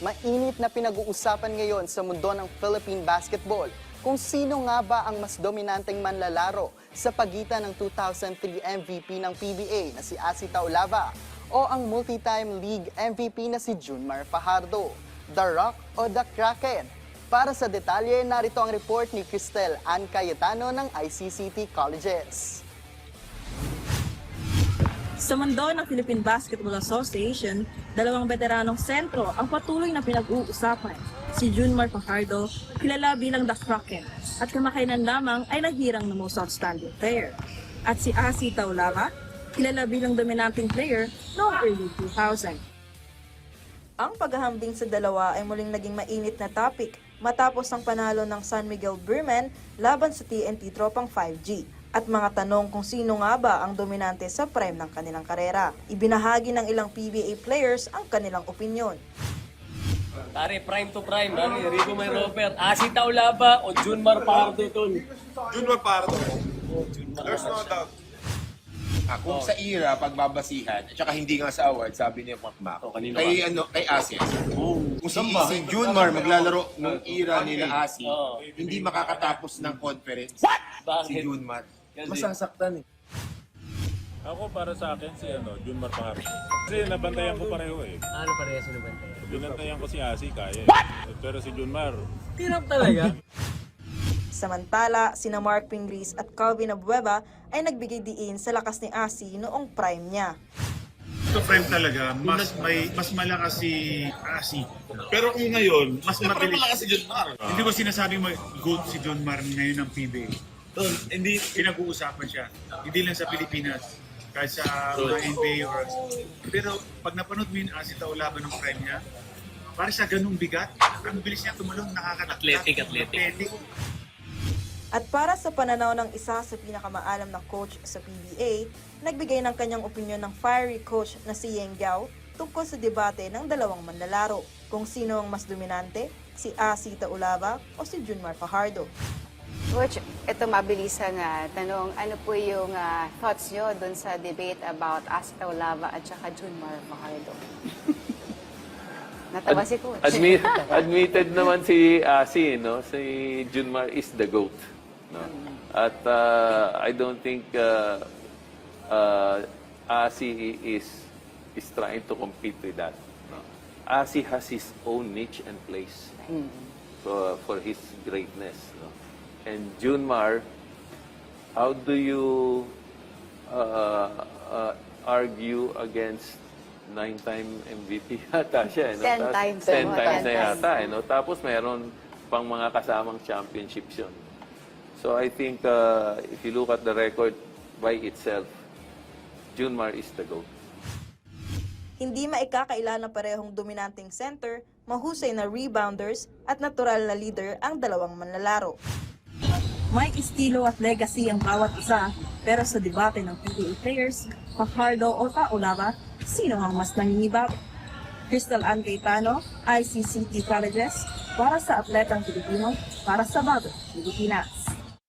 Mainit na pinag-uusapan ngayon sa mundo ng Philippine basketball kung sino nga ba ang mas dominanteng manlalaro sa pagitan ng 2003 MVP ng PBA na si Asi Taulava o ang multi-time league MVP na si Junmar Fajardo. The Rock o The Kraken? Para sa detalye, narito ang report ni Cristel Ann Cayetano ng ICCT Colleges. Sa mundo ng Philippine Basketball Association, dalawang veteranong sentro ang patuloy na pinag-uusapan. Si Junmar Fajardo, kilala bilang The Kraken, at kamakailan lamang ay nahirang na Most Outstanding Player. At si Asi Taulava, kilala bilang dominanting player noong early 2000. Ang paghahambing sa dalawa ay muling naging mainit na topic matapos ang panalo ng San Miguel Beermen laban sa TNT Tropang 5G. At mga tanong kung sino nga ba ang dominante sa prime ng kanilang karera. Ibinahagi ng ilang PBA players ang kanilang opinyon. Tari, prime to prime. Tari, Rico May Robert, Asi Taulava o Junmar Fajardo tol. Junmar Fajardo. Oh, Junmar. There's no doubt. Kung sa era, pagbabasihan, at saka hindi nga sa award, sabi ni Macmac, kanino kay, ba? kay Asi. Oh, Kung si Junmar maglalaro nung era nila Asi, Oo. hindi makakatapos ng conference. Bakit? Si Junmar. Kasi- Masasaktan eh. Ako para sa akin si Junmar Fajardo. Kasi nabantayan ko pareho eh. Ano parehas na ba? Binantayan ko si Asi, kaya. Pero si Junmar, Tirap talaga. Samantala, sina Mark Pingris at Calvin Abueva ay nagbigay diin sa lakas ni Asi noong prime niya. Ito prime talaga, mas malakas si Asi. Pero kung ngayon, mas mabilis. Malakas si Junmar. Hindi ko sinasabi mag-goat si Junmar ngayon ng PBA. Hindi pinag-uusapan siya. Hindi lang sa Pilipinas. Kahit sa mga NBA or... Pero pag napanood mo yung Asi Taulava ng prime niya, para sa ganung bigat, ang bilis niya tumalong, nakakatakot. Athletic. At para sa pananaw ng isa sa pinakamaalam na coach sa PBA, nagbigay ng kanyang opinyon ng fiery coach na si Yeng Gao tungkol sa debate ng dalawang manlalaro kung sino ang mas dominante, si Asi Taulava o si Junmar Fajardo. Coach, ito mabilisan nga tanong, ano po yung thoughts nyo dun sa debate about Asi Taulava at saka Junmar Fajardo? Natawa si Coach. Admitted naman si Asi, no? Si Junmar is the GOAT. No? At I don't think Asi is trying to compete with that. No? Asi has his own niche and place for his greatness. No? And Junmar, how do you argue against 9-time MVP yata siya. No? 10 times. 10 times na 10 yata. No? Tapos meron pang mga kasamang championships yun. So I think if you look at the record by itself, Junmar is the GOAT. Hindi maikakaila na parehong dominanteng center, mahusay na rebounders at natural na leader ang dalawang manlalaro. May estilo at legacy ang bawat isa, pero sa debate ng PBA players, Fajardo o Taulava, sino ang mas nangingibabaw? Cristel Ann Cayetano, ICCT Colleges, para sa Atletang Pilipino, para sa Bagong Pilipinas.